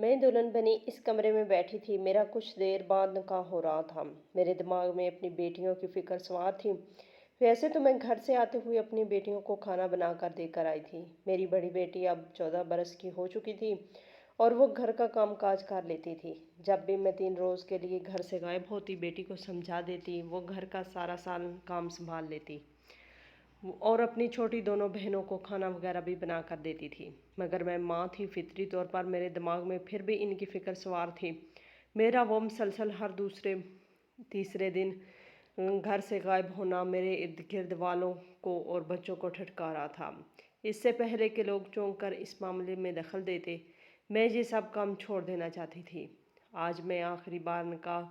میں دلہن بنی اس کمرے میں بیٹھی تھی۔ میرا کچھ دیر بعد نکاح ہو رہا تھا۔ میرے دماغ میں اپنی بیٹیوں کی فکر سوار تھی۔ ویسے تو میں گھر سے آتے ہوئے اپنی بیٹیوں کو کھانا بنا کر دے کر آئی تھی۔ میری بڑی بیٹی اب 14 برس کی ہو چکی تھی اور وہ گھر کا کام کاج کر لیتی تھی۔ جب بھی میں 3 روز کے لیے گھر سے غائب ہوتی، بیٹی کو سمجھا دیتی، وہ گھر کا سارا کام سنبھال لیتی اور اپنی چھوٹی دونوں بہنوں کو کھانا وغیرہ بھی بنا کر دیتی تھی۔ مگر میں ماں تھی، فطری طور پر میرے دماغ میں پھر بھی ان کی فکر سوار تھی۔ میرا وہ مسلسل ہر دوسرے تیسرے دن گھر سے غائب ہونا میرے ارد گرد والوں کو اور بچوں کو ٹھٹکا رہا تھا۔ اس سے پہلے کہ لوگ چونک کر اس معاملے میں دخل دیتے، میں یہ سب کام چھوڑ دینا چاہتی تھی۔ آج میں آخری بار نکاح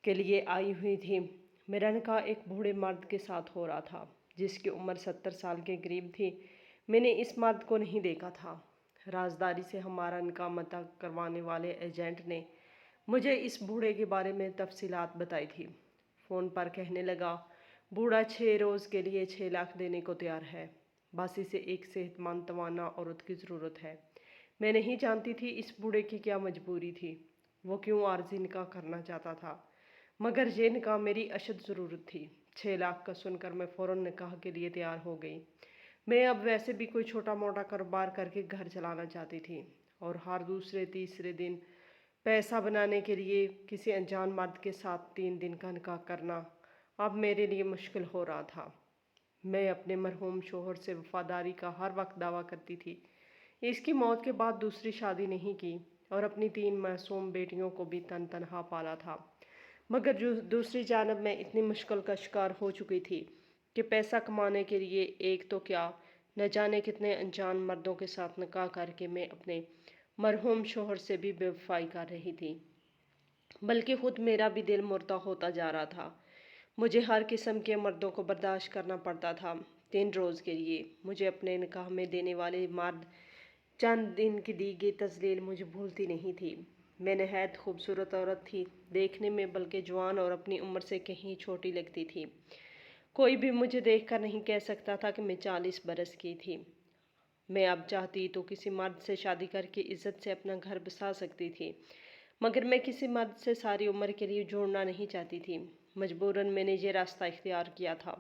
کے لیے آئی ہوئی تھی۔ میرا نکاح ایک بوڑھے مرد کے ساتھ ہو رہا تھا جس کی عمر 70 سال کے قریب تھی۔ میں نے اس مرد کو نہیں دیکھا تھا۔ رازداری سے ہمارا نکاح مطلع کروانے والے ایجنٹ نے مجھے اس بوڑھے کے بارے میں تفصیلات بتائی تھی۔ فون پر کہنے لگا، بوڑھا 6 روز کے لیے 6 لاکھ دینے کو تیار ہے۔ بس اسے ایک صحت مند توانا عورت کی ضرورت ہے۔ میں نہیں جانتی تھی اس بوڑھے کی کیا مجبوری تھی، وہ کیوں عارضی نکاح کرنا چاہتا تھا، مگر یہ نکاح میری اشد ضرورت تھی۔ 6 لاکھ کا سن کر میں فوراً نکاح کے لیے تیار ہو گئی۔ میں اب ویسے بھی کوئی چھوٹا موٹا کاروبار کر کے گھر چلانا چاہتی تھی اور ہر دوسرے تیسرے دن پیسہ بنانے کے لیے کسی انجان مرد کے ساتھ 3 دن کا نکاح کرنا اب میرے لیے مشکل ہو رہا تھا۔ میں اپنے مرحوم شوہر سے وفاداری کا ہر وقت دعویٰ کرتی تھی۔ اس کی موت کے بعد دوسری شادی نہیں کی اور اپنی 3 معصوم بیٹیوں کو بھی تنہا پالا تھا۔ مگر دوسری جانب میں اتنی مشکل کا شکار ہو چکی تھی کہ پیسہ کمانے کے لیے ایک تو کیا نہ جانے کتنے انجان مردوں کے ساتھ نکاح کر کے میں اپنے مرحوم شوہر سے بھی بے وفائی کر رہی تھی، بلکہ خود میرا بھی دل مردہ ہوتا جا رہا تھا۔ مجھے ہر قسم کے مردوں کو برداشت کرنا پڑتا تھا۔ 3 روز کے لیے مجھے اپنے نکاح میں دینے والے مرد چند دن کی دی گئی تذلیل مجھے بھولتی نہیں تھی۔ میں نہایت خوبصورت عورت تھی دیکھنے میں، بلکہ جوان اور اپنی عمر سے کہیں چھوٹی لگتی تھی۔ کوئی بھی مجھے دیکھ کر نہیں کہہ سکتا تھا کہ میں 40 برس کی تھی۔ میں اب چاہتی تو کسی مرد سے شادی کر کے عزت سے اپنا گھر بسا سکتی تھی، مگر میں کسی مرد سے ساری عمر کے لیے جوڑنا نہیں چاہتی تھی۔ مجبوراً میں نے یہ راستہ اختیار کیا تھا،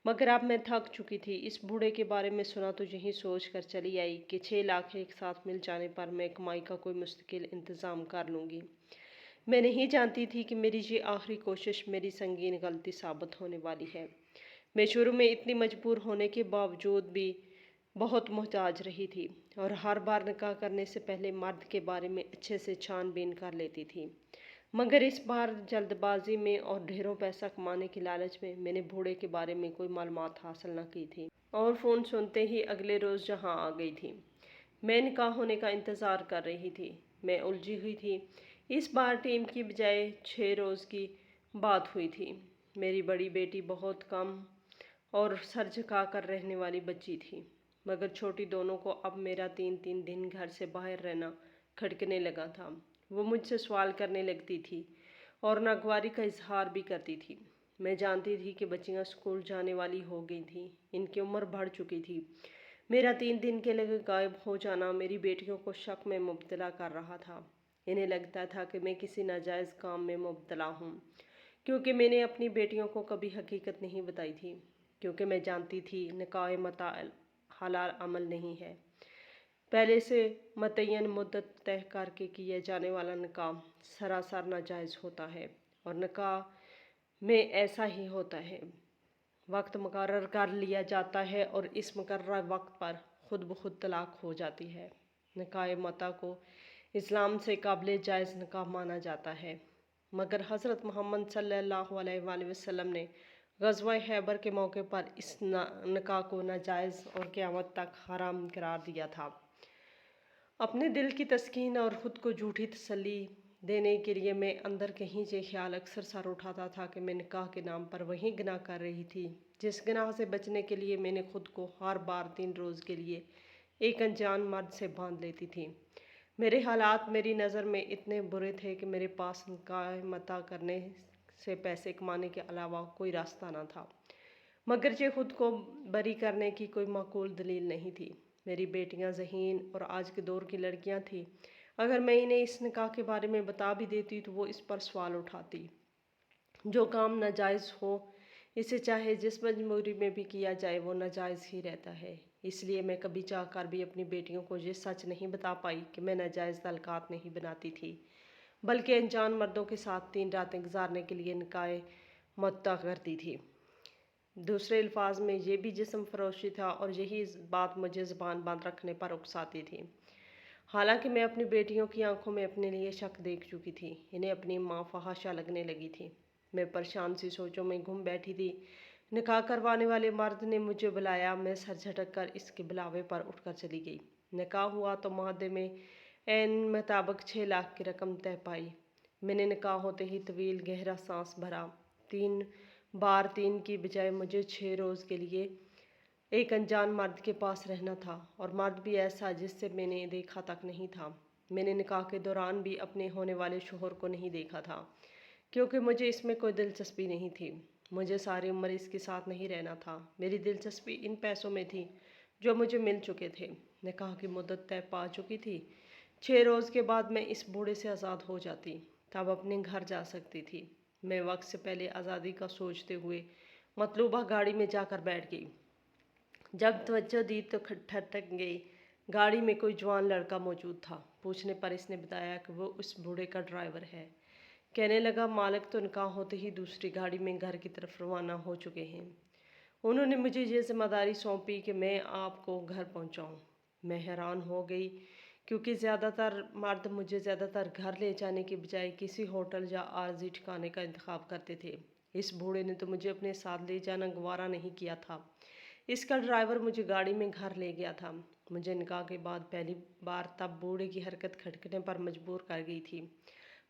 مگر اب میں تھک چکی تھی۔ اس بوڑھے کے بارے میں سنا تو یہی سوچ کر چلی آئی کہ 6 لاکھ ایک ساتھ مل جانے پر میں کمائی کا کوئی مستقل انتظام کر لوں گی۔ میں نہیں جانتی تھی کہ میری یہ آخری کوشش میری سنگین غلطی ثابت ہونے والی ہے۔ میں شروع میں اتنی مجبور ہونے کے باوجود بھی بہت محتاج رہی تھی اور ہر بار نکاح کرنے سے پہلے مرد کے بارے میں اچھے سے چھان بین کر لیتی تھی، مگر اس بار جلد بازی میں اور ڈھیروں پیسہ کمانے کی لالچ میں نے بوڑھے کے بارے میں کوئی معلومات حاصل نہ کی تھی اور فون سنتے ہی اگلے روز جہاں آ گئی تھی۔ میں نکاح ہونے کا انتظار کر رہی تھی۔ میں الجھی ہوئی تھی۔ اس بار ٹیم کی بجائے 6 روز کی بات ہوئی تھی۔ میری بڑی بیٹی بہت کم اور سر جھکا کر رہنے والی بچی تھی، مگر چھوٹی دونوں کو اب میرا 3 دن گھر سے باہر رہنا کھٹکنے لگا تھا۔ وہ مجھ سے سوال کرنے لگتی تھی اور ناگواری کا اظہار بھی کرتی تھی۔ میں جانتی تھی کہ بچیاں اسکول جانے والی ہو گئی تھیں، ان کی عمر بڑھ چکی تھی۔ میرا 3 دن کے لیے غائب ہو جانا میری بیٹیوں کو شک میں مبتلا کر رہا تھا۔ انہیں لگتا تھا کہ میں کسی ناجائز کام میں مبتلا ہوں، کیونکہ میں نے اپنی بیٹیوں کو کبھی حقیقت نہیں بتائی تھی، کیونکہ میں جانتی تھی نکاح مطلع حلال عمل نہیں ہے۔ پہلے سے متعین مدت طے کر کے کیا جانے والا نکاح سراسر ناجائز ہوتا ہے، اور نکاح میں ایسا ہی ہوتا ہے۔ وقت مقرر کر لیا جاتا ہے اور اس مقررہ وقت پر خود بخود طلاق ہو جاتی ہے۔ نکاح مطلع کو اسلام سے قابل جائز نکاح مانا جاتا ہے، مگر حضرت محمد صلی اللہ علیہ وآلہ وسلم نے غزوہ خیبر کے موقع پر اس نکاح کو ناجائز اور قیامت تک حرام قرار دیا تھا۔ اپنے دل کی تسکین اور خود کو جھوٹی تسلی دینے کے لیے میں اندر کہیں یہ خیال اکثر سر اٹھاتا تھا کہ میں نکاح کے نام پر وہی گناہ کر رہی تھی جس گناہ سے بچنے کے لیے میں نے خود کو ہر بار 3 روز کے لیے ایک انجان مرد سے باندھ لیتی تھی۔ میرے حالات میری نظر میں اتنے برے تھے کہ میرے پاس نکاح مطلع کرنے سے پیسے کمانے کے علاوہ کوئی راستہ نہ تھا، مگر یہ خود کو بری کرنے کی کوئی معقول دلیل نہیں تھی۔ میری بیٹیاں ذہین اور آج کے دور کی لڑکیاں تھیں۔ अगर मैं इन्हें इस निकाह के बारे में बता भी देती तो वो इस पर सवाल उठाती। जो काम नाजायज़ हो इसे चाहे जिस मजबूरी में भी किया जाए वो नाजायज़ ही रहता है। इसलिए मैं कभी चाहकर भी अपनी बेटियों को ये सच नहीं बता पाई कि मैं नाजायज़ ताल्लुकात नहीं बनाती थी, बल्कि अनजान मर्दों के साथ 3 रातें गुजारने के लिए निकाह मुअत्ता करती थी। दूसरे अल्फाज में ये भी जिस्म फरोशी था और यही बात मुझे ज़ुबान बंद रखने पर उकसाती थी। हालांकि मैं अपनी बेटियों की आंखों में अपने लिए शक देख चुकी थी। इन्हें अपनी माँ फहाशा लगने लगी थी। मैं परेशान सी सोचों में घूम बैठी थी। निकाह करवाने वाले मर्द ने मुझे बुलाया। मैं सर झटक कर इसके बुलावे पर उठकर चली गई। निकाह हुआ तो मुआहदे में एन मुताबिक 6 लाख की रकम तय पाई। मैंने निकाह होते ही तवील गहरा सांस भरा। 3 बार 3 की बजाय मुझे 6 रोज़ के लिए एक अनजान मर्द के पास रहना था, और मर्द भी ऐसा जिससे मैंने देखा तक नहीं था। मैंने निकाह के दौरान भी अपने होने वाले शोहर को नहीं देखा था, क्योंकि मुझे इसमें कोई दिलचस्पी नहीं थी। मुझे सारी उम्र इसके साथ नहीं रहना था। मेरी दिलचस्पी इन पैसों में थी जो मुझे मिल चुके थे। निकाह की मुद्दत तय पा चुकी थी। 6 रोज़ के बाद मैं इस बूढ़े से आज़ाद हो जाती, तब अपने घर जा सकती थी। मैं वक्त से पहले आज़ादी का सोचते हुए मतलूबा गाड़ी में जाकर बैठ गई। जब तवज्जो दी तो ठटक गई। गाड़ी में कोई जवान लड़का मौजूद था। पूछने पर इसने बताया कि वो उस बूढ़े का ड्राइवर है। कहने लगा, मालिक तो निकाह होते ही दूसरी गाड़ी में घर की तरफ रवाना हो चुके हैं। उन्होंने मुझे ये जिम्मेदारी सौंपी कि मैं आपको घर पहुंचाऊं। मैं हैरान हो गई, क्योंकि ज़्यादातर मर्द मुझे ज़्यादातर घर ले जाने के बजाय किसी होटल या आरजी ठिकाने का इंतखाब करते थे। इस बूढ़े ने तो मुझे अपने साथ ले जाना गवारा नहीं किया था। इसका ड्राइवर मुझे गाड़ी में घर ले गया था। मुझे निकाह के बाद पहली बार तब बूढ़े की हरकत खटकने पर मजबूर कर गई थी,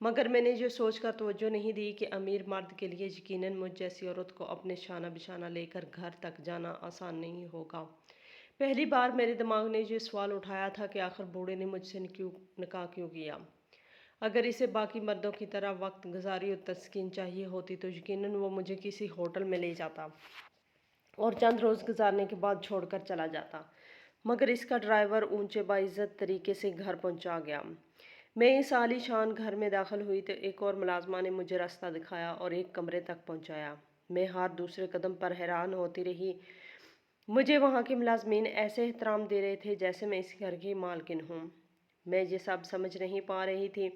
मगर मैंने जो सोचकर तवज्जो नहीं दी कि अमीर मर्द के लिए यकीनन मुझ जैसी औरत को अपने शाना बिशाना लेकर घर तक जाना आसान नहीं होगा। पहली बार मेरे दिमाग ने ये सवाल उठाया था कि आखिर बूढ़े ने मुझसे निकाह क्यों किया। अगर इसे बाकी मर्दों की तरह वक्त गुजारी और तस्कीन चाहिए होती तो यकीनन वो मुझे किसी होटल में ले जाता और चंद रोज़ गुजारने के बाद छोड़कर चला जाता, मगर इसका ड्राइवर ऊंचे बाइज्जत तरीके से घर पहुंचा गया। मैं इस आलीशान घर में दाखिल हुई तो एक और मुलाजमा ने मुझे रास्ता दिखाया और एक कमरे तक पहुंचाया। मैं हर दूसरे कदम पर हैरान होती रही। मुझे वहाँ के मुलाजमीन ऐसे एहतराम दे रहे थे जैसे मैं इस घर की मालकिन हूँ। मैं ये सब समझ नहीं पा रही थी।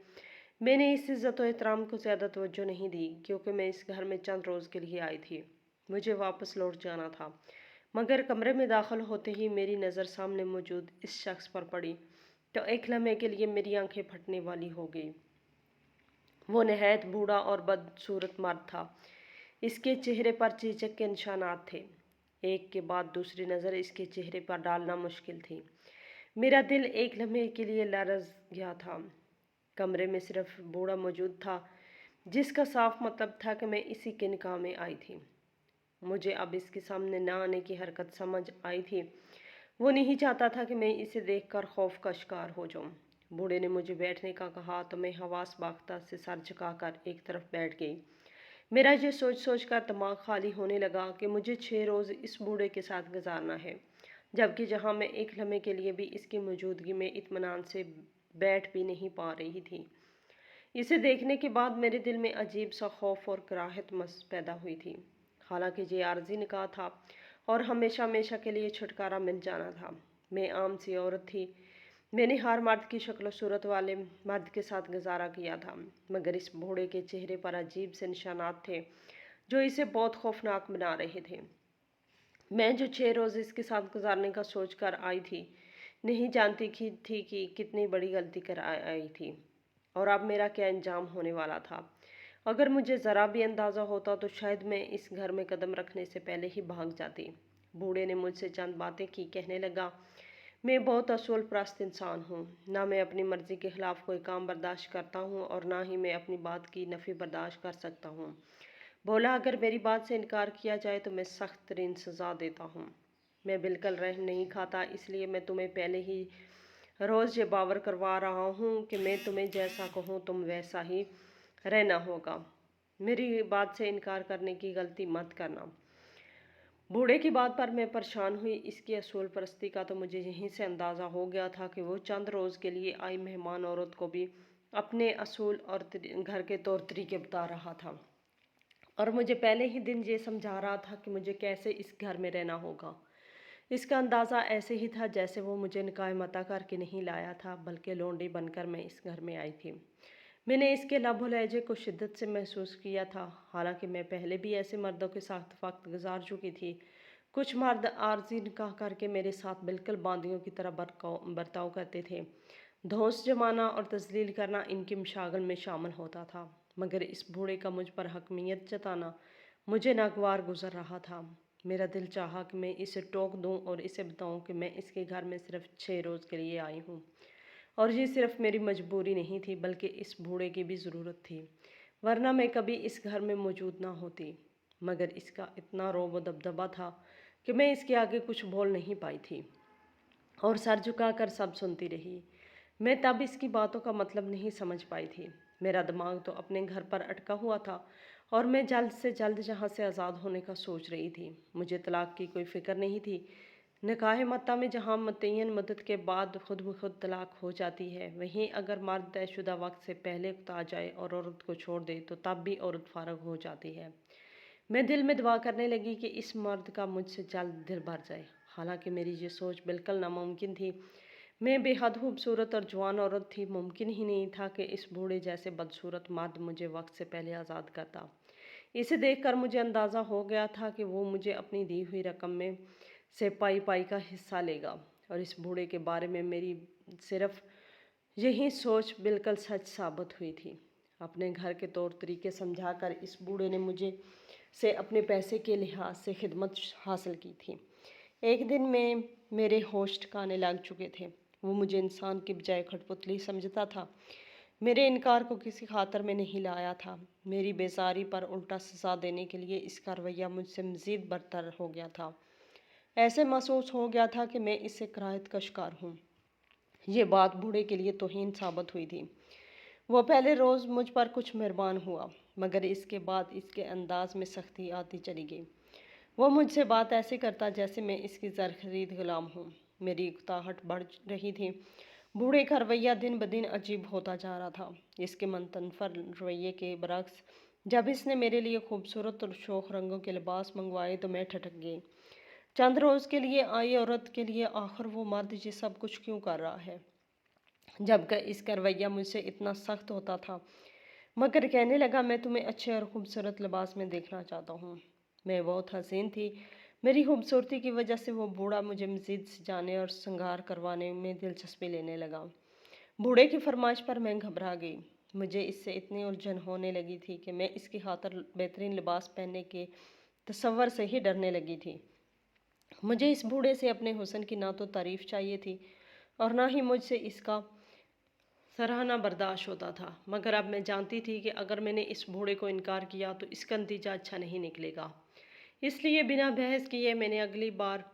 मैंने इस इज़्ज़त और एहतराम को ज़्यादा तवज्जो नहीं दी, क्योंकि मैं इस घर में चंद रोज़ के लिए आई थी। मुझे वापस लौट जाना था, मगर कमरे में दाखिल होते ही मेरी नज़र सामने मौजूद इस शख्स पर पड़ी तो एक लम्हे के लिए मेरी आंखें फटने वाली हो गई। वो नहायत बूढ़ा और बदसूरत मर्द था। इसके चेहरे पर चेचक के निशानात थे। एक के बाद दूसरी नज़र इसके चेहरे पर डालना मुश्किल थी। मेरा दिल एक लम्हे के लिए लरज़ गया था। कमरे में सिर्फ बूढ़ा मौजूद था, जिसका साफ मतलब था कि मैं इसी के निकाह में आई थी। मुझे अब इसके सामने न आने की हरकत समझ आई थी। वो नहीं चाहता था कि मैं इसे देखकर खौफ का शिकार हो जाऊं। बूढ़े ने मुझे बैठने का कहा तो मैं हवास बाख्ता से सर झुकाकर एक तरफ बैठ गई। मेरा ये सोच सोच कर दिमाग खाली होने लगा कि मुझे 6 रोज़ इस बूढ़े के साथ गुजारना है, जबकि जहाँ मैं एक लम्हे के लिए भी इसकी मौजूदगी में इत्मीनान से बैठ भी नहीं पा रही थी। इसे देखने के बाद मेरे दिल में अजीब सा खौफ और कराहत पैदा हुई थी। हालांकि ये आर्जी निकाह था और हमेशा हमेशा के लिए छुटकारा मिल जाना था। मैं आम सी औरत थी। मैंने हर मर्द की शक्ल सूरत वाले मर्द के साथ गुजारा किया था, मगर इस बूढ़े के चेहरे पर अजीब से निशानात थे जो इसे बहुत खौफनाक बना रहे थे। मैं जो 6 रोज़ इसके साथ गुजारने का सोच कर आई थी, नहीं जानती थी कि कितनी बड़ी गलती कर आई थी और अब मेरा क्या अंजाम होने वाला था। अगर मुझे ज़रा भी अंदाज़ा होता तो शायद मैं इस घर में कदम रखने से पहले ही भाग जाती। बूढ़े ने मुझसे चंद बातें की। कहने लगा, मैं बहुत असूल परस्त इंसान हूँ। ना मैं अपनी मर्ज़ी के ख़िलाफ़ कोई काम बर्दाश्त करता हूँ और ना ही मैं अपनी बात की नफ़ी बर्दाश्त कर सकता हूँ। बोला, अगर मेरी बात से इनकार किया जाए तो मैं सख्त तरीन सज़ा देता हूँ। मैं बिल्कुल रहम नहीं खाता, इसलिए मैं तुम्हें पहले ही रोज़ ये बावर करवा रहा हूँ कि मैं तुम्हें जैसा कहूँ तुम वैसा ही रहना होगा। मेरी बात से इनकार करने की गलती मत करना। बूढ़े की बात पर मैं परेशान हुई। इसकी असूल परस्ती का तो मुझे यहीं से अंदाज़ा हो गया था कि वो चंद रोज़ के लिए आई मेहमान औरत को भी अपने असूल और घर के तौर तरीके बता रहा था, और मुझे पहले ही दिन ये समझा रहा था कि मुझे कैसे इस घर में रहना होगा। इसका अंदाज़ा ऐसे ही था जैसे वो मुझे निकाह मता करके नहीं लाया था, बल्कि लौंडी बनकर मैं इस घर में आई थी। मैंने इसके लब व लहजे को शिद्दत से महसूस किया था। हालांकि मैं पहले भी ऐसे मर्दों के साथ वक्त गुजार चुकी थी। कुछ मर्द आर्जी निकाह करके मेरे साथ बिल्कुल बांदियों की तरह बर्ताव करते थे। धौंस जमाना और तजलील करना इनकी मशागल में शामिल होता था, मगर इस बूढ़े का मुझ पर हकमियत जताना मुझे नागवार गुजर रहा था। मेरा दिल चाहा कि मैं इसे टोक दूं और इसे बताऊं कि मैं इसके घर में सिर्फ 6 रोज़ के लिए आई हूं, और ये सिर्फ मेरी मजबूरी नहीं थी बल्कि इस बूढ़े की भी ज़रूरत थी, वरना मैं कभी इस घर में मौजूद ना होती। मगर इसका इतना रौब व दबदबा था कि मैं इसके आगे कुछ बोल नहीं पाई थी और सर झुकाकर सब सुनती रही। मैं तब इसकी बातों का मतलब नहीं समझ पाई थी। मेरा दिमाग तो अपने घर पर अटका हुआ था और मैं जल्द से जल्द यहाँ से आज़ाद होने का सोच रही थी। मुझे तलाक की कोई फ़िक्र नहीं थी। निकाह मत्ता में जहाँ मुतय्यन मुद्दत के बाद खुद ब खुद तलाक हो जाती है, वहीं अगर मर्द तयशुदा वक्त से पहले आ जाए और औरत को छोड़ दे तो तब भी औरत फारग हो जाती है। मैं दिल में दुआ करने लगी कि इस मर्द का मुझसे जल्द दिल भर जाए। हालांकि मेरी ये सोच बिल्कुल नामुमकिन थी। मैं बेहद खूबसूरत और जवान औरत थी। मुमकिन ही नहीं था कि इस बूढ़े जैसे बदसूरत मर्द मुझे वक्त से पहले आज़ाद करता। इसे देखकर मुझे अंदाज़ा हो गया था कि वो मुझे अपनी दी हुई रकम में से पाई पाई का हिस्सा लेगा, और इस बूढ़े के बारे में मेरी सिर्फ यही सोच बिल्कुल सच साबित हुई थी। अपने घर के तौर तरीके समझाकर इस बूढ़े ने मुझे से अपने पैसे के लिहाज से खिदमत हासिल की थी। एक दिन में मेरे होश ठिकाने लग चुके थे। वो मुझे इंसान की बजाय कठपुतली समझता था। मेरे इनकार को किसी खातर में नहीं लाया था। मेरी बेजारी पर उल्टा सजा देने के लिए इसका रवैया मुझसे मज़ीद बदतर हो गया था। ऐसे महसूस हो गया था कि मैं इससे कराहत का शिकार हूँ। ये बात बूढ़े के लिए तौहीन साबित हुई थी। वो पहले रोज़ मुझ पर कुछ मेहरबान हुआ, मगर इसके बाद इसके अंदाज में सख्ती आती चली गई। वो मुझसे बात ऐसे करता जैसे मैं इसकी ज़र खरीद गुलाम हूँ। मेरी उकताहट बढ़ रही थी। बूढ़े का रवैया दिन ब दिन अजीब होता जा रहा था। इसके मनतनफर रवैये के बरक्स जब इसने मेरे लिए खूबसूरत और शोख रंगों के लिबास मंगवाए तो मैं ठटक गई। चंद रोज़ के लिए आई औरत के लिए आखिर वो मर्द ये सब कुछ क्यों कर रहा है, जबकि इसका रवैया मुझसे इतना सख्त होता था। मगर कहने लगा, मैं तुम्हें अच्छे और खूबसूरत लिबास में देखना चाहता हूँ। मैं बहुत हसीन थी। मेरी खूबसूरती की वजह से वो बूढ़ा मुझे मज़ीद सजाने और श्रृंगार करवाने में दिलचस्पी लेने लगा। बूढ़े की फरमाइश पर मैं घबरा गई। मुझे इससे इतनी उलझन होने लगी थी कि मैं इसकी खातिर बेहतरीन लिबास पहनने के तसव्वुर से ही डरने लगी थी। मुझे इस बूढ़े से अपने हुस्न की ना तो तारीफ़ चाहिए थी और ना ही मुझसे इसका सराहना बर्दाश्त होता था। मगर अब मैं जानती थी कि अगर मैंने इस बूढ़े को इनकार किया तो इसका नतीजा अच्छा नहीं निकलेगा। इसलिए बिना बहस किए मैंने अगली बार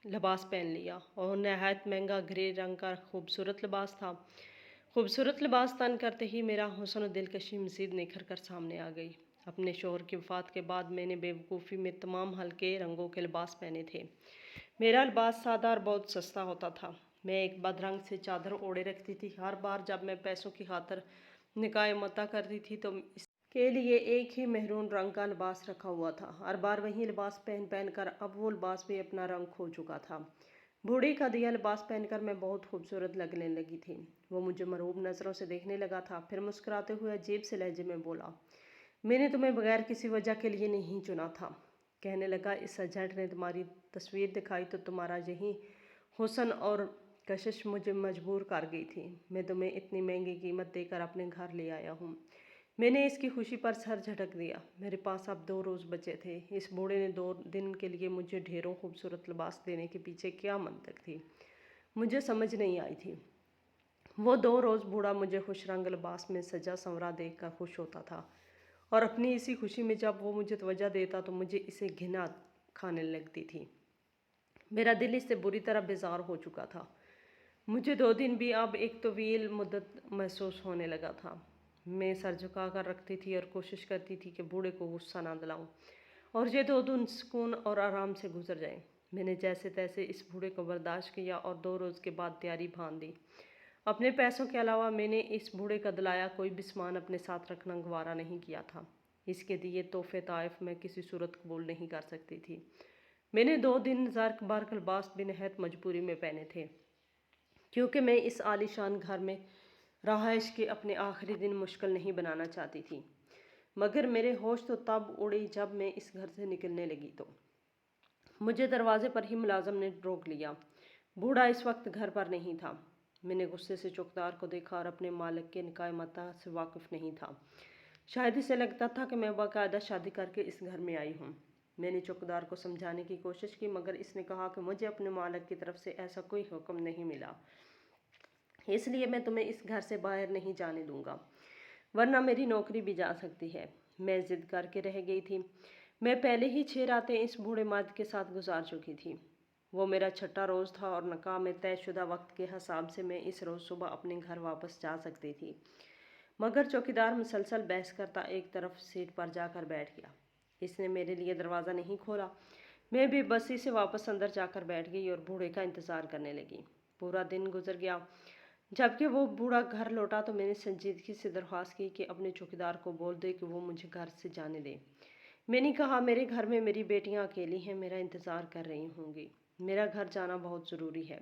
लिबास पहन लिया, और नहायत महंगा ग्रे रंग का खूबसूरत लिबास था। खूबसूरत लिबास तन करते ही मेरा हुस्न और दिलकशी मज़ीद निखर कर सामने आ गई। अपने शौहर की वफ़ात के बाद मैंने बेवकूफ़ी में तमाम हल्के रंगों के लिबास पहने थे। मेरा लिबास सादा और बहुत सस्ता होता था। मैं एक बदरंग से चादर ओढ़े रखती थी। हर बार जब मैं पैसों की खातिर निकाह मता करती थी तो इसके लिए एक ही मेहरून रंग का लिबास रखा हुआ था। हर बार वही लिबास पहन पहन कर अब वो लिबास भी अपना रंग खो चुका था। बूढ़ी का दिया लिबास पहनकर मैं बहुत खूबसूरत लगने लगी थी। वो मुझे मरूब नज़रों से देखने लगा था। फिर मुस्कुराते हुए अजीब से लहजे में बोला, मैंने तुम्हें बगैर किसी वजह के लिए नहीं चुना था। कहने लगा, इस एजेंट ने तुम्हारी तस्वीर दिखाई तो तुम्हारा यही हुस्न और कशिश मुझे मजबूर कर गई थी। मैं तुम्हें इतनी महंगी कीमत देकर अपने घर ले आया हूँ। मैंने इसकी खुशी पर सर झटक दिया। मेरे पास अब 2 रोज़ बचे थे। इस बूढ़े ने 2 दिन के लिए मुझे ढेरों खूबसूरत लिबास देने के पीछे क्या मंतक थी, मुझे समझ नहीं आई थी। वो 2 रोज़ बूढ़ा मुझे खुश रंग लिबास में सजा संवरा देख कर खुश होता था, और अपनी इसी खुशी में जब वो मुझे तवज्जो देता तो मुझे इसे घिना खाने लगती थी। मेरा दिल इससे बुरी तरह बेजार हो चुका था। मुझे 2 दिन भी अब एक तवील मुद्दत महसूस होने लगा था। मैं सर झुका कर रखती थी और कोशिश करती थी कि बूढ़े को गुस्सा ना दिलाऊं। اور یہ 2 दिन सुकून और आराम से गुजर जाए। मैंने जैसे तैसे इस बूढ़े को बर्दाश्त किया और 2 रोज़ के बाद तैयारी बांध दी। अपने पैसों के अलावा मैंने इस बूढ़े का दिलाया कोई भी सामान अपने साथ रखना गवारा नहीं किया था। इसके दिए तोहफे ताइफ में किसी सूरत कबूल नहीं कर सकती थी। मैंने 2 दिन ज़र्क बारक लिबास भी नहायत मजबूरी में पहने थे, क्योंकि मैं इस आलीशान घर में रहाइश के अपने आखिरी दिन मुश्किल नहीं बनाना चाहती थी। मगर मेरे होश तो तब उड़ी जब मैं इस घर से निकलने लगी तो मुझे दरवाजे पर ही मुलाजिम ने रोक लिया। बूढ़ा इस वक्त घर पर नहीं था। मैंने गुस्से से चौकीदार को देखा और अपने मालिक के निकाय मता से वाकिफ नहीं था। शायद इसे लगता था कि मैं बाकायदा शादी करके इस घर में आई हूँ। मैंने चौकीदार को समझाने की कोशिश की, मगर इसने कहा कि मुझे अपने मालिक की तरफ से ऐसा कोई हुक्म नहीं मिला, इसलिए मैं तुम्हें इस घर से बाहर नहीं जाने दूंगा, वरना मेरी नौकरी भी जा सकती है। मैं जिद करके रह गई थी। मैं पहले ही 6 रातें इस बूढ़े मर्द के साथ गुजार चुकी थी। वो मेरा छठा रोज़ था और निकाह में तयशुदा वक्त के हिसाब से मैं इस रोज़ सुबह अपने घर वापस जा सकती थी। मगर चौकीदार मुसलसल बहस करता एक तरफ सीट पर जाकर बैठ गया। इसने मेरे लिए दरवाज़ा नहीं खोला। मैं बेबसी से वापस अंदर जाकर बैठ गई और बूढ़े का इंतज़ार करने लगी। पूरा दिन गुजर गया। जबकि वो बूढ़ा घर लौटा तो मैंने संजीदगी से दरख्वास्त की कि अपने चौकीदार को बोल दे कि वो मुझे घर से जाने दे। मैंने कहा, मेरे घर में मेरी बेटियां अकेली हैं, मेरा इंतज़ार कर रही होंगी। मेरा घर जाना बहुत ज़रूरी है।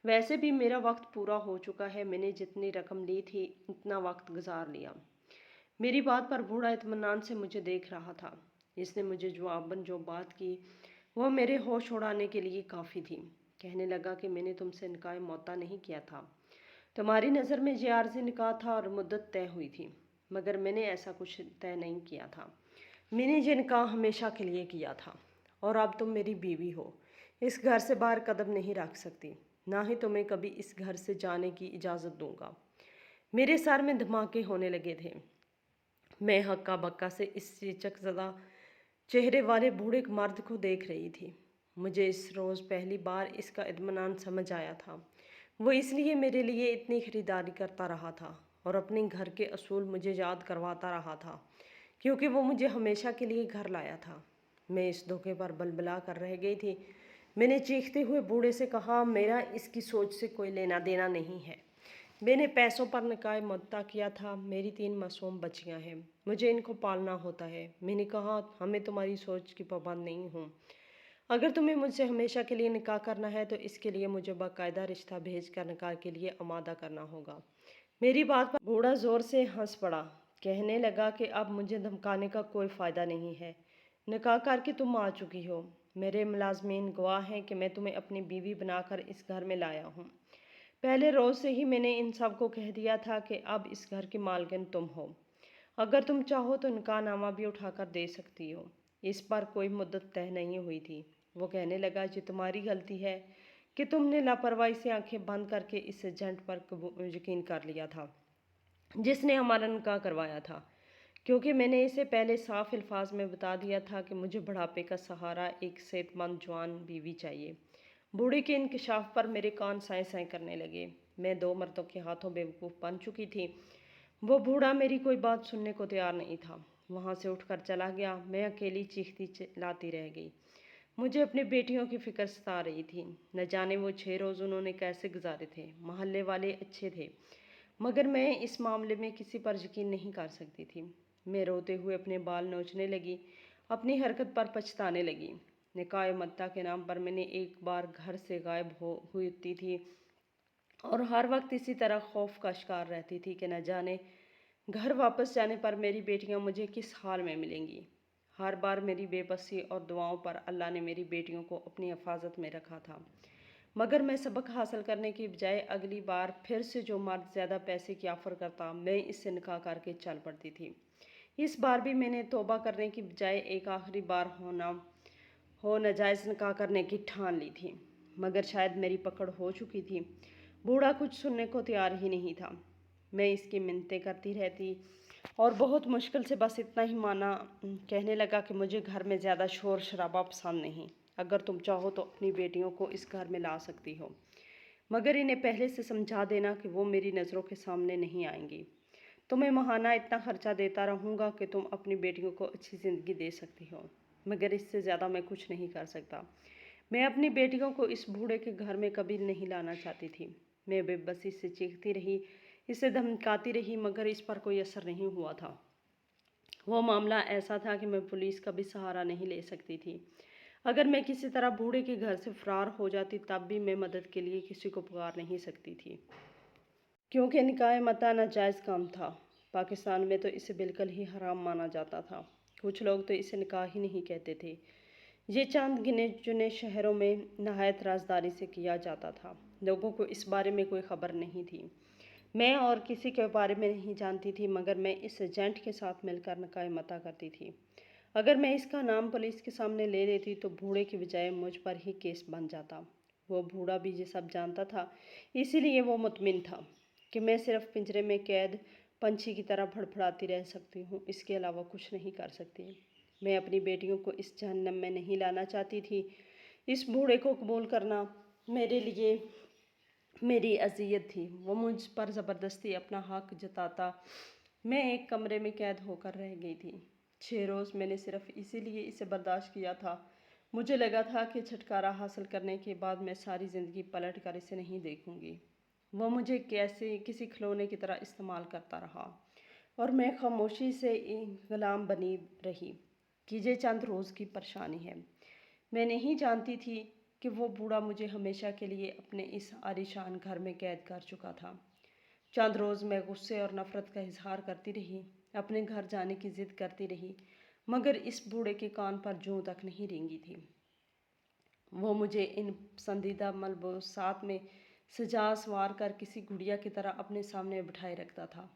वैसे भी मेरा वक्त पूरा हो चुका है। मैंने जितनी रकम ली थी इतना वक्त गुजार लिया। मेरी बात पर बूढ़ा इत्मीनान से मुझे देख रहा था। इसने मुझे जवाबन जो बात की वो मेरे होश उड़ाने के लिए काफ़ी थी। कहने लगा कि मैंने तुमसे निकाह मौता नहीं किया था। तुम्हारी नज़र में ये आर्जी निकाह था और मुद्दत तय हुई थी, मगर मैंने ऐसा कुछ तय नहीं किया था। मैंने ये निकाह हमेशा के लिए किया था और अब तुम मेरी बीवी हो। इस घर से बाहर कदम नहीं रख सकती, ना ही तुम्हें कभी इस घर से जाने की इजाज़त दूंगा। मेरे सर में धमाके होने लगे थे। मैं हक्का बक्का से इस चकज़दा चेहरे वाले बूढ़े मर्द को देख रही थी। मुझे इस रोज़ पहली बार इसका इत्मीनान समझ आया था। वो इसलिए मेरे लिए इतनी खरीदारी करता रहा था और अपने घर के असूल मुझे याद करवाता रहा था, क्योंकि वो मुझे हमेशा के लिए घर लाया था। मैं इस धोखे पर बलबला कर रह गई थी। मैंने चीखते हुए बूढ़े से कहा, मेरा इसकी सोच से कोई लेना देना नहीं है। मैंने पैसों पर निकाह मुद्दा किया था। मेरी 3 मासूम बच्चियां हैं, मुझे इनको पालना होता है। मैंने कहा, हमें तुम्हारी सोच की पाबंद नहीं हूँ। अगर तुम्हें मुझसे हमेशा के लिए निकाह करना है तो इसके लिए मुझे बाकायदा रिश्ता भेज कर निकाह के लिए आमादा करना होगा। मेरी बात पर बूढ़ा ज़ोर से हंस पड़ा। कहने लगा कि अब मुझे धमकाने का कोई फ़ायदा नहीं है। निकाह करके तुम आ चुकी हो। मेरे मुलाजमीन गवाह हैं कि मैं तुम्हें अपनी बीवी बनाकर इस घर में लाया हूँ। पहले रोज़ से ही मैंने इन सब को कह दिया था कि अब इस घर की मालकिन तुम हो। अगर तुम चाहो तो निकाहनामा भी उठाकर दे सकती हो। इस पर कोई मुद्दत तय नहीं हुई थी। वो कहने लगा, ये तुम्हारी गलती है कि तुमने लापरवाही से आंखें बंद करके इस एजेंट पर यकीन कर लिया था जिसने हमारा निकाह करवाया था, क्योंकि मैंने इसे पहले साफ अल्फाज में बता दिया था कि मुझे बुढ़ापे का सहारा एक सेहतमंद जवान बीवी चाहिए। बूढ़े के इंकशाफ पर मेरे कान साए साए करने लगे। मैं 2 मर्दों के हाथों बेवकूफ़ बन चुकी थी। वो बूढ़ा मेरी कोई बात सुनने को तैयार नहीं था। वहाँ से उठकर चला गया। मैं अकेली चीखती चिल्लाती रह गई। मुझे अपनी बेटियों की फिक्र सता रही थी। न जाने वो 6 रोज़ उन्होंने कैसे गुजारे थे। मोहल्ले वाले अच्छे थे, मगर मैं इस मामले में किसी पर यकीन नहीं कर सकती थी। मैं रोते हुए अपने बाल नोचने लगी, अपनी हरकत पर पछताने लगी। निकाह मत्ता के नाम पर मैंने एक बार घर से गायब हुई थी और हर वक्त इसी तरह खौफ का शिकार रहती थी कि न जाने घर वापस जाने पर मेरी बेटियां मुझे किस हाल में मिलेंगी। हर बार मेरी बेबसी और दुआओं पर अल्लाह ने मेरी बेटियों को अपनी हिफाजत में रखा था, मगर मैं सबक हासिल करने की बजाय अगली बार फिर से जो मर्द ज़्यादा पैसे की ऑफ़र करता मैं इससे निकाह करके चल पड़ती थी। इस बार भी मैंने तौबा करने की बजाय एक आखिरी बार नाजायज़ निकाह करने की ठान ली थी, मगर शायद मेरी पकड़ हो चुकी थी। बूढ़ा कुछ सुनने को तैयार ही नहीं था। मैं इसकी मिन्नतें करती रहती और बहुत मुश्किल से बस इतना ही माना। कहने लगा कि मुझे घर में ज़्यादा शोर शराबा पसंद नहीं। अगर तुम चाहो तो अपनी बेटियों को इस घर में ला सकती हो, मगर इन्हें पहले से समझा देना कि वो मेरी नज़रों के सामने नहीं आएंगी। तुम्हें महाना इतना खर्चा देता रहूँगा कि तुम अपनी बेटियों को अच्छी ज़िंदगी दे सकती हो, मगर इससे ज़्यादा मैं कुछ नहीं कर सकता। मैं अपनी बेटियों को इस बूढ़े के घर में कभी नहीं लाना चाहती थी। मैं बेबसी से चीखती रही, इसे धमकाती रही, मगर इस पर कोई असर नहीं हुआ था। वो मामला ऐसा था कि मैं पुलिस का भी सहारा नहीं ले सकती थी। अगर मैं किसी तरह बूढ़े के घर से फरार हो जाती तब भी मैं मदद के लिए किसी को पुकार नहीं सकती थी, क्योंकि निकाह मता नाजायज़ काम था। पाकिस्तान में तो इसे बिल्कुल ही हराम माना जाता था। कुछ लोग तो इसे निकाह ही नहीं कहते थे। ये चंद गिने चुने शहरों में नहायत राजदारी से किया जाता था। लोगों को इस बारे में कोई खबर नहीं थी। मैं और किसी के बारे में नहीं जानती थी, मगर मैं इस एजेंट के साथ मिलकर निकाह मता करती थी। अगर मैं इसका नाम पुलिस के सामने ले लेती तो बूढ़े की बजाय मुझ पर ही केस बन जाता। वो बूढ़ा भी ये सब जानता था, इसीलिए वो मुतमिन था कि मैं सिर्फ पिंजरे में कैद पंछी की तरह फड़फड़ाती रह सकती हूँ, इसके अलावा कुछ नहीं कर सकती। मैं अपनी बेटियों को इस जहन्नम में नहीं लाना चाहती थी। इस बूढ़े को कबूल करना मेरे लिए मेरी अज़ियत थी। वो मुझ पर ज़बरदस्ती अपना हक जताता। मैं एक कमरे में कैद होकर रह गई थी। 6 रोज़ मैंने सिर्फ इसीलिए इसे बर्दाश्त किया था। मुझे लगा था कि छुटकारा हासिल करने के बाद मैं सारी ज़िंदगी पलट कर इसे नहीं देखूंगी। वो मुझे कैसे किसी खिलौने की तरह इस्तेमाल करता रहा और मैं खामोशी से गुलाम बनी रही कि ये चंद रोज़ की परेशानी है। मैं नहीं जानती थी कि वो बूढ़ा मुझे हमेशा के लिए अपने इस आलीशान घर में कैद कर चुका था। चंद रोज़ मैं गुस्से और नफ़रत का इजहार करती रही, अपने घर जाने की ज़िद करती रही, मगर इस बूढ़े के कान पर जूं तक नहीं रेंगी थी। वो मुझे इन पसंदीदा मलबूसात में सजा सवार कर किसी गुड़िया की तरह अपने सामने बिठाए रखता था।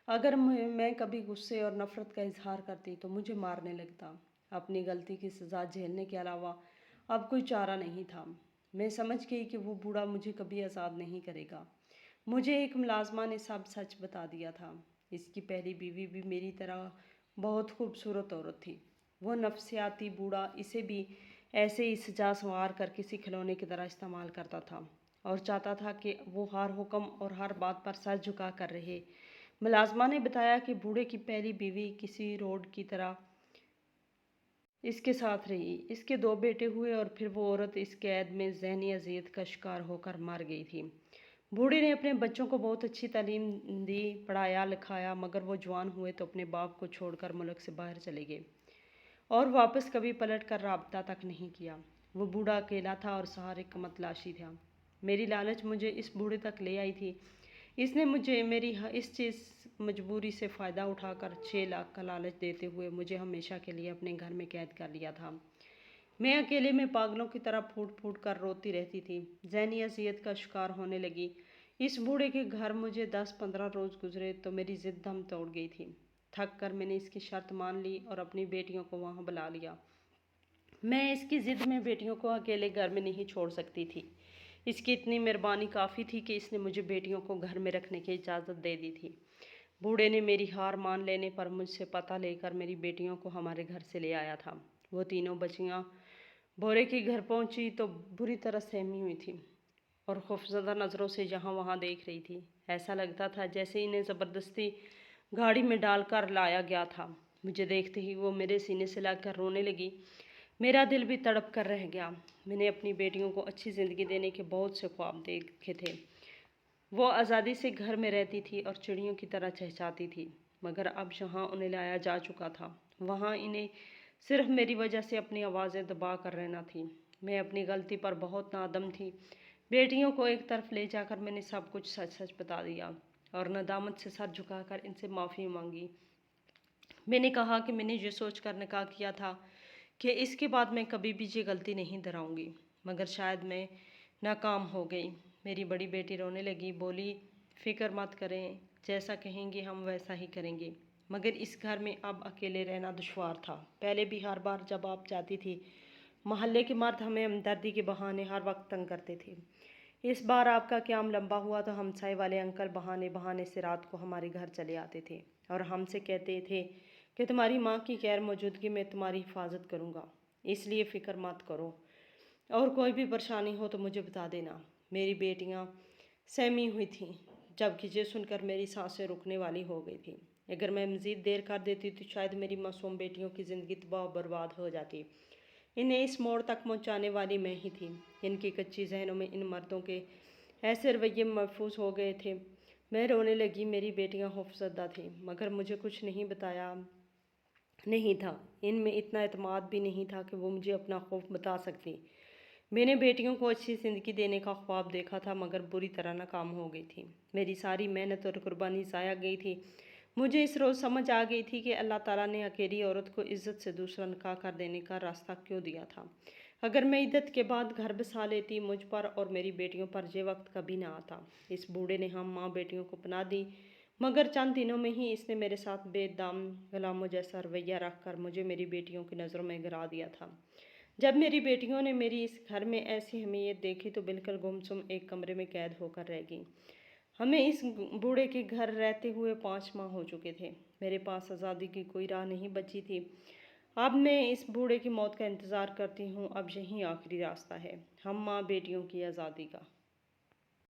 अगर मैं कभी गुस्से और नफ़रत का इजहार करती तो मुझे मारने लगता। अपनी गलती की सज़ा झेलने के अलावा अब कोई चारा नहीं था। मैं समझ गई कि वो बूढ़ा मुझे कभी आज़ाद नहीं करेगा। मुझे एक मुलाजमा ने सब सच बता दिया था। इसकी पहली बीवी भी मेरी तरह बहुत खूबसूरत औरत थी। वो नफसियाती बूढ़ा इसे भी ऐसे ही सजा संवार कर किसी खिलौने की तरह इस्तेमाल करता था और चाहता था कि वो हर हुक्म और हर बात पर सर झुका कर रहे। मुलाजमा ने बताया कि बूढ़े की पहली बीवी किसी रोड की तरह इसके साथ रही। इसके 2 बेटे हुए और फिर वो औरत इस कैद में ज़हनी अजियत का शिकार होकर मर गई थी। बूढ़े ने अपने बच्चों को बहुत अच्छी तालीम दी, पढ़ाया लिखाया, मगर वो जवान हुए तो अपने बाप को छोड़कर मुल्क से बाहर चले गए और वापस कभी पलट कर राबता तक नहीं किया। वो बूढ़ा अकेला था और सहारे का मतलाशी था। मेरी लालच मुझे इस बूढ़े तक ले आई थी। इसने मुझे मेरी इस चीज़ मजबूरी से फ़ायदा उठाकर 6 लाख का लालच देते हुए मुझे हमेशा के लिए अपने घर में कैद कर लिया था। मैं अकेले में पागलों की तरह फूट फूट कर रोती रहती थी, ज़हनी अजियत का शिकार होने लगी। इस बूढ़े के घर मुझे 10-15 रोज़ गुजरे तो मेरी ज़िद दम तोड़ गई थी। थक कर मैंने इसकी शर्त मान ली और अपनी बेटियों को वहाँ बुला लिया। मैं इसकी ज़िद में बेटियों को अकेले घर में नहीं छोड़ सकती थी। इसकी इतनी मेहरबानी काफ़ी थी कि इसने मुझे बेटियों को घर में रखने की इजाज़त दे दी थी। बूढ़े ने मेरी हार मान लेने पर मुझसे पता लेकर मेरी बेटियों को हमारे घर से ले आया था। वो तीनों बच्चियाँ भोरे के घर पहुंची तो बुरी तरह सहमी हुई थी और खौफजदा नज़रों से यहाँ वहाँ देख रही थी। ऐसा लगता था जैसे इन्हें ज़बरदस्ती गाड़ी में डालकर लाया गया था। मुझे देखते ही वो मेरे सीने से लगकर रोने लगी। मेरा दिल भी तड़प कर रह गया। मैंने अपनी बेटियों को अच्छी ज़िंदगी देने के बहुत से ख्वाब देखे थे। वो आज़ादी से घर में रहती थी और चिड़ियों की तरह चहचहाती थी, मगर अब जहाँ उन्हें लाया जा चुका था वहाँ इन्हें सिर्फ मेरी वजह से अपनी आवाज़ें दबा कर रहना थी। मैं अपनी गलती पर बहुत नादम थी। बेटियों को एक तरफ ले जाकर मैंने सब कुछ सच सच बता दिया और नदामत से सर झुकाकर इनसे माफ़ी मांगी। मैंने कहा कि मैंने ये सोच कर निकाह किया था कि इसके बाद मैं कभी भी ये गलती नहीं दोहराऊंगी, मगर शायद मैं नाकाम हो गई। मेरी बड़ी बेटी रोने लगी, बोली, फ़िक्र मत करें, जैसा कहेंगे हम वैसा ही करेंगे। मगर इस घर में अब अकेले रहना दुश्वार था। पहले भी हर बार जब आप जाती थी, मोहल्ले के मर्द हमें हमदर्दी के बहाने हर वक्त तंग करते थे। इस बार आपका क़याम लंबा हुआ तो हमसाए वाले अंकल बहाने बहाने से रात को हमारे घर चले आते थे और हमसे कहते थे कि तुम्हारी माँ की गैर मौजूदगी में तुम्हारी हिफाजत करूँगा, इसलिए फ़िक्र मत करो और कोई भी परेशानी हो तो मुझे बता देना। मेरी बेटियाँ सहमी हुई थीं, जबकि ये सुनकर मेरी सांसें रुकने वाली हो गई थी। अगर मैं मज़ीद देर कर देती तो शायद मेरी मासूम बेटियों की ज़िंदगी तबाह और बर्बाद हो जाती। इन्हें इस मोड़ तक पहुंचाने वाली मैं ही थी। इनकी कच्ची जहनों में इन मर्दों के ऐसे रवैये महफूज हो गए थे। मैं रोने लगी। मेरी बेटियां खौफजदा थीं, मगर मुझे कुछ नहीं बताया नहीं था। इनमें इतना एतमाद भी नहीं था कि वो मुझे अपना खौफ बता सकती। मैंने बेटियों को अच्छी ज़िंदगी देने का ख्वाब देखा था, मगर बुरी तरह नाकाम हो गई थी। मेरी सारी मेहनत और कुर्बानी ज़ाया गई थी। मुझे इस रोज़ समझ आ गई थी कि अल्लाह ताला ने अकेली औरत को इज़्ज़त से दूसरा निकाह कर देने का रास्ता क्यों दिया था। अगर मैं इद्दत के बाद घर बसा लेती, मुझ पर और मेरी बेटियों पर ये वक्त कभी ना आता। इस बूढ़े ने हम माँ बेटियों को पनाह दी, मगर चंद दिनों में ही इसने मेरे साथ बेदम गुलामों जैसा रवैया रख कर मुझे मेरी बेटियों की नज़रों में गिरा दिया था। जब मेरी बेटियों ने मेरी इस घर में ऐसी अहमियत देखी तो बिल्कुल गुमसुम एक कमरे में कैद होकर रह गई। हमें इस बूढ़े के घर रहते हुए 5 माह हो चुके थे। मेरे पास आज़ादी की कोई राह नहीं बची थी। अब मैं इस बूढ़े की मौत का इंतज़ार करती हूँ। अब यही आखिरी रास्ता है हम माँ बेटियों की आज़ादी का।